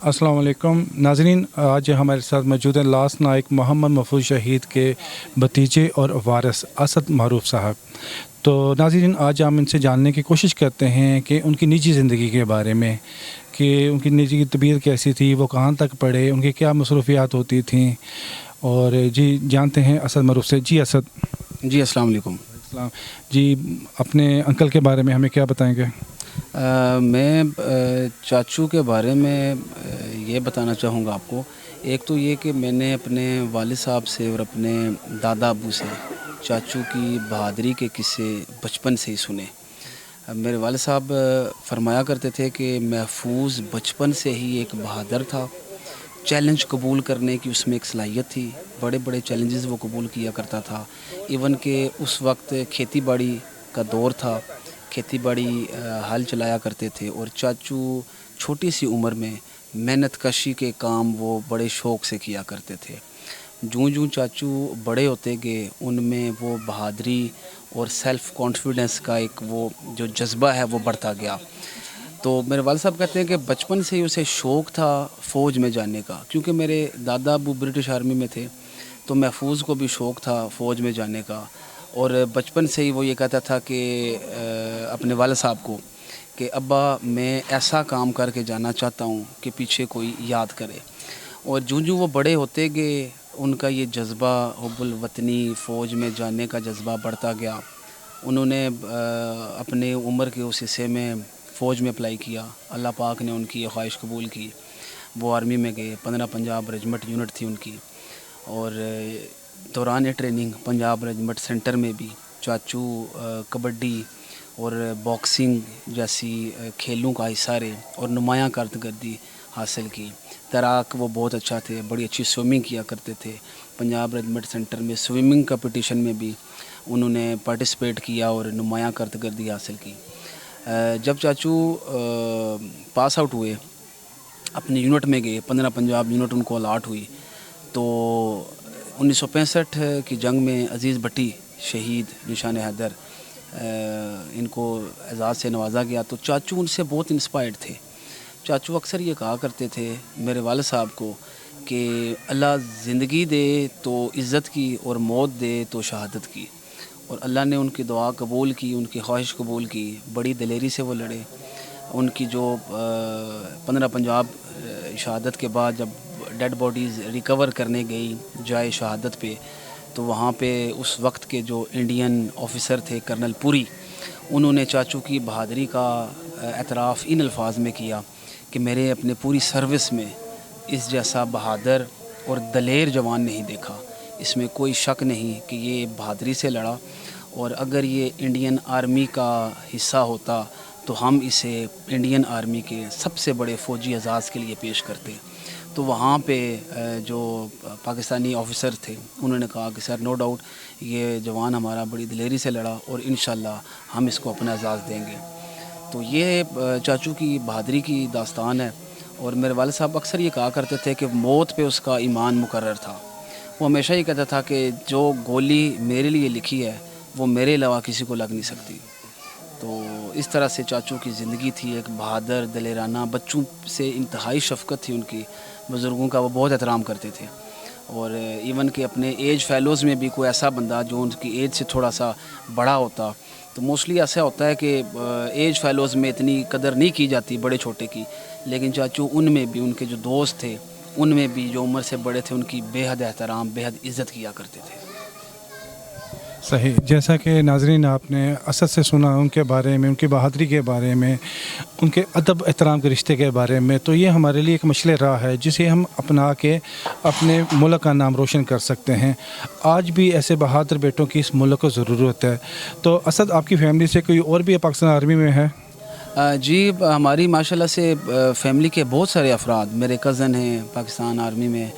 अस्सलाम वालेकुम नाज़रीन, आज हमारे साथ मौजूद हैं लास नाइक मोहम्मद महफूज शहीद के भतीजे और वारिस असद मारूफ साहब। तो नाज़रीन, आज हम इनसे जानने की कोशिश करते हैं कि उनकी निजी ज़िंदगी के बारे में, कि उनकी निजी तबीयत कैसी थी, वो कहाँ तक पढ़े, उनकी क्या मसरूफियात होती थीं। और जी जानते हैं असद मारूफ से। जी असद जी अस्सलाम वालेकुम। जी, अपने अंकल के बारे में हमें क्या बताएंगे? मैं चाचू के बारे में ये बताना चाहूँगा आपको। एक तो ये कि मैंने अपने वालिद साहब से और अपने दादा अब्बू से चाचू की बहादुरी के किस्से बचपन से ही सुने। मेरे वालिद साहब फरमाया करते थे कि महफूज बचपन से ही एक बहादुर था। चैलेंज कबूल करने की उसमें एक सलाहियत थी। बड़े बड़े चैलेंजेस वो कबूल किया करता था। इवन कि उस वक्त खेती बाड़ी का दौर था, खेती बाड़ी हल चलाया करते थे। और चाचू छोटी सी उम्र में मेहनत कशी के काम वो बड़े शौक़ से किया करते थे। जूँ जूँ चाचू बड़े होते गए, उनमें वो बहादुरी और सेल्फ़ कॉन्फिडेंस का एक वो जो जज्बा है वो बढ़ता गया। तो मेरे वालिद साहब कहते हैं कि बचपन से ही उसे शौक़ था फ़ौज में जाने का, क्योंकि मेरे दादा अब्बू ब्रिटिश आर्मी में थे, तो महफूज को भी शौक़ था फ़ौज में जाने का। और बचपन से ही वो ये कहता था कि अपने वालिद साहब को कि अब्बा मैं ऐसा काम करके जाना चाहता हूँ कि पीछे कोई याद करे। और जूँ जूँ वो बड़े होते गए, उनका ये जज्बा हुब्बुल वतनी फ़ौज में जाने का जज्बा बढ़ता गया। उन्होंने अपने उम्र के उस हिस्से में फ़ौज में अप्लाई किया। अल्लाह पाक ने उनकी ख्वाहिश कबूल की, वो आर्मी में गए। 15 पंजाब रेजिमेंट यूनिट थी उनकी। और दौरान ट्रेनिंग पंजाब रेजिमेंट सेंटर में भी चाचू कबड्डी और बॉक्सिंग जैसी खेलों का हिस्सा रहे और नुमायाँ कारकर्दगी हासिल की। तैराक वो बहुत अच्छा थे, बड़ी अच्छी स्विमिंग किया करते थे। पंजाब रेजिमेंट सेंटर में स्विमिंग कंपटीशन में भी उन्होंने पार्टिसिपेट किया और नुमायाँ कारकर्दगी हासिल की। जब चाचू पास आउट हुए, अपनी यूनिट में गए, 15 पंजाब यूनिट उनको अलाट हुई, तो 1965 की जंग में अज़ीज़ भट्टी शहीद निशान हैदर इनको एजाज़ से नवाजा गया। तो चाचू उनसे बहुत इंस्पायर्ड थे। चाचू अक्सर ये कहा करते थे मेरे वालिद साहब को कि अल्लाह ज़िंदगी दे तो इज़्ज़त की और मौत दे तो शहादत की। और अल्लाह ने उनकी दुआ कबूल की, उनकी ख्वाहिश कबूल की। बड़ी दिलेरी से वो लड़े। उनकी जो 15 पंजाब शहादत के बाद जब डेड बॉडीज़ रिकवर करने गई जाए शहादत पे, तो वहाँ पे उस वक्त के जो इंडियन ऑफ़िसर थे कर्नल पुरी, उन्होंने चाचू की बहादुरी का एतराफ़ इन अल्फाज में किया कि मेरे अपने पूरी सर्विस में इस जैसा बहादुर और दलेर जवान नहीं देखा। इसमें कोई शक नहीं कि ये बहादुरी से लड़ा, और अगर ये इंडियन आर्मी का हिस्सा होता तो हम इसे इंडियन आर्मी के सबसे बड़े फ़ौजी एजाज़ के लिए पेश करते। तो वहाँ पे जो पाकिस्तानी ऑफ़िसर थे, उन्होंने कहा कि सर नो डाउट ये जवान हमारा बड़ी दिलेरी से लड़ा और इंशाल्लाह हम इसको अपना एजाज़ देंगे। तो ये चाचू की बहादुरी की दास्तान है। और मेरे वालिद साहब अक्सर ये कहा करते थे कि मौत पे उसका ईमान मुकर्रर था। वो हमेशा ये कहता था कि जो गोली मेरे लिए लिखी है वो मेरे अलावा किसी को लग नहीं सकती। तो इस तरह से चाचू की ज़िंदगी थी, एक बहादुर दलेराना। बच्चों से इंतहाई शफ़क़त थी उनकी, बुज़ुर्गों का वो बहुत एहतराम करते थे। और इवन कि अपने एज फ़ेलोज़ में भी कोई ऐसा बंदा जो उनकी एज से थोड़ा सा बड़ा होता, तो मोस्टली ऐसा होता है कि एज फ़ेलोज़ में इतनी कदर नहीं की जाती बड़े छोटे की, लेकिन चाचू उनमें भी, उनके जो दोस्त थे उनमें भी जो उम्र से बड़े थे, उनकी बेहद एहतराम, बेहद इज़्ज़त किया करते थे। सही, जैसा कि नाज़रीन आपने असद से सुना उनके बारे में, उनकी बहादुरी के बारे में, उनके अदब एहतराम के रिश्ते के बारे में, तो ये हमारे लिए एक मशले राह है जिसे हम अपना के अपने मुल्क का नाम रोशन कर सकते हैं। आज भी ऐसे बहादुर बेटों की इस मुल्क को ज़रूरत है। तो असद, आपकी फ़ैमिली से कोई और भी पाकिस्तान आर्मी में है? जी, हमारी माशाल्लाह से फ़ैमिली के बहुत सारे अफराद, मेरे कज़न हैं पाकिस्तान आर्मी में,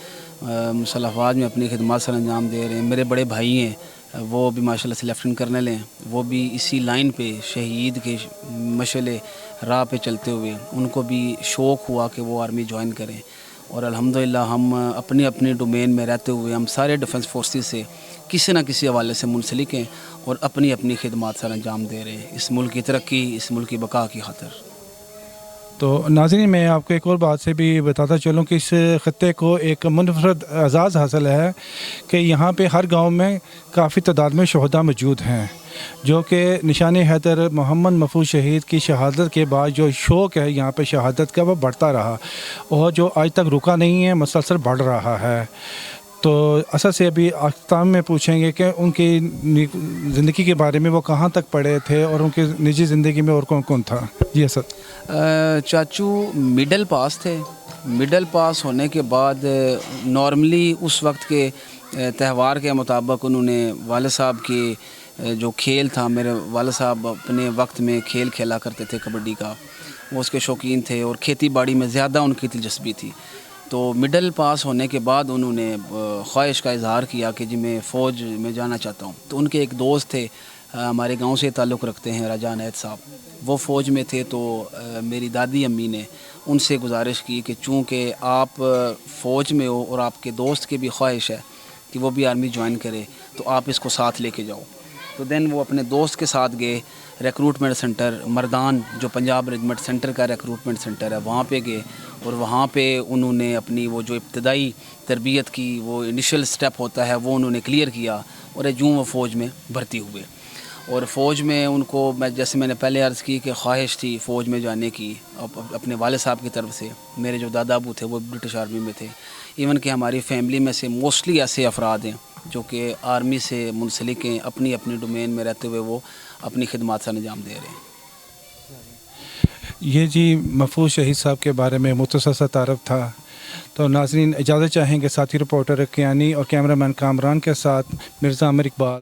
मुसल्लह अफ़वाज में अपनी खिदमत सर अंजाम दे रहे हैं। मेरे बड़े भाई हैं, वो भी माशाल्लाह से लेफ्टिनेंट कर्नल हैं, वो भी इसी लाइन पे शहीद के मशअले राह पे चलते हुए उनको भी शौक़ हुआ कि वो आर्मी ज्वाइन करें। और अल्हम्दुलिल्लाह हम अपनी अपनी डोमेन में रहते हुए हम सारे डिफेंस फोर्सेस से किसी न किसी हवाले से मुंसलिक हैं और अपनी अपनी खिदमत सर अंजाम दे रहे हैं इस मुल्क की तरक्की, इस मुल्क की बका की खातिर। تو ناظرین میں آپ کو ایک اور بات سے بھی بتاتا چلوں کہ اس خطے کو ایک منفرد اعزاز حاصل ہے کہ یہاں پہ ہر گاؤں میں کافی تعداد میں شہداء موجود ہیں، جو کہ نشان حیدر محمد محفوظ شہید کی شہادت کے بعد جو شوق ہے یہاں پہ شہادت کا وہ بڑھتا رہا اور جو آج تک رکا نہیں ہے، مسلسل بڑھ رہا ہے۔ تو اسد سے ابھی اختتام میں پوچھیں گے کہ ان کی زندگی کے بارے میں، وہ کہاں تک پڑھے تھے اور ان کی نجی زندگی میں اور کون کون تھا؟ جی اسد۔ چاچو مڈل پاس تھے۔ مڈل پاس ہونے کے بعد نارملی اس وقت کے تہوار کے مطابق انہوں نے والد صاحب کے جو کھیل تھا، میرے والد صاحب اپنے وقت میں کھیل کھیلا کرتے تھے کبڈی کا، وہ اس کے شوقین تھے اور کھیتی باڑی میں زیادہ ان کی دلچسپی تھی۔ تو مڈل پاس ہونے کے بعد انہوں نے خواہش کا اظہار کیا کہ جی میں فوج میں جانا چاہتا ہوں۔ تو ان کے ایک دوست تھے، ہمارے گاؤں سے تعلق رکھتے ہیں، راجہ عنایت صاحب، وہ فوج میں تھے۔ تو میری دادی امی نے ان سے گزارش کی کہ چونکہ آپ فوج میں ہو اور آپ کے دوست کی بھی خواہش ہے کہ وہ بھی آرمی جوائن کرے، تو آپ اس کو ساتھ لے کے جاؤ۔ تو دین وہ اپنے دوست کے ساتھ گئے ریکروٹمنٹ سینٹر مردان، جو پنجاب ریجمنٹ سینٹر کا ریکروٹمنٹ سینٹر ہے، وہاں پہ گئے اور وہاں پہ انہوں نے اپنی وہ جو ابتدائی تربیت کی وہ انیشل سٹیپ ہوتا ہے وہ انہوں نے کلیئر کیا، اور جوں وہ فوج میں بھرتی ہوئے۔ اور فوج میں ان کو جیسے میں نے پہلے عرض کی کہ خواہش تھی فوج میں جانے کی اپنے والد صاحب کی طرف سے۔ میرے جو دادا ابو تھے وہ برٹش آرمی میں تھے، ایون کہ ہماری فیملی میں سے موسٹلی ایسے افراد ہیں جو کہ آرمی سے منسلک ہیں، اپنی اپنی ڈومین میں رہتے ہوئے وہ اپنی خدمات سے انجام دے رہے ہیں۔ یہ جی محفوظ شہید صاحب کے بارے میں مختصر سا تعارف تھا۔ تو ناظرین اجازت چاہیں گے ساتھی رپورٹر کیانی اور کیمرہ مین کامران کے ساتھ مرزا عامر اقبال۔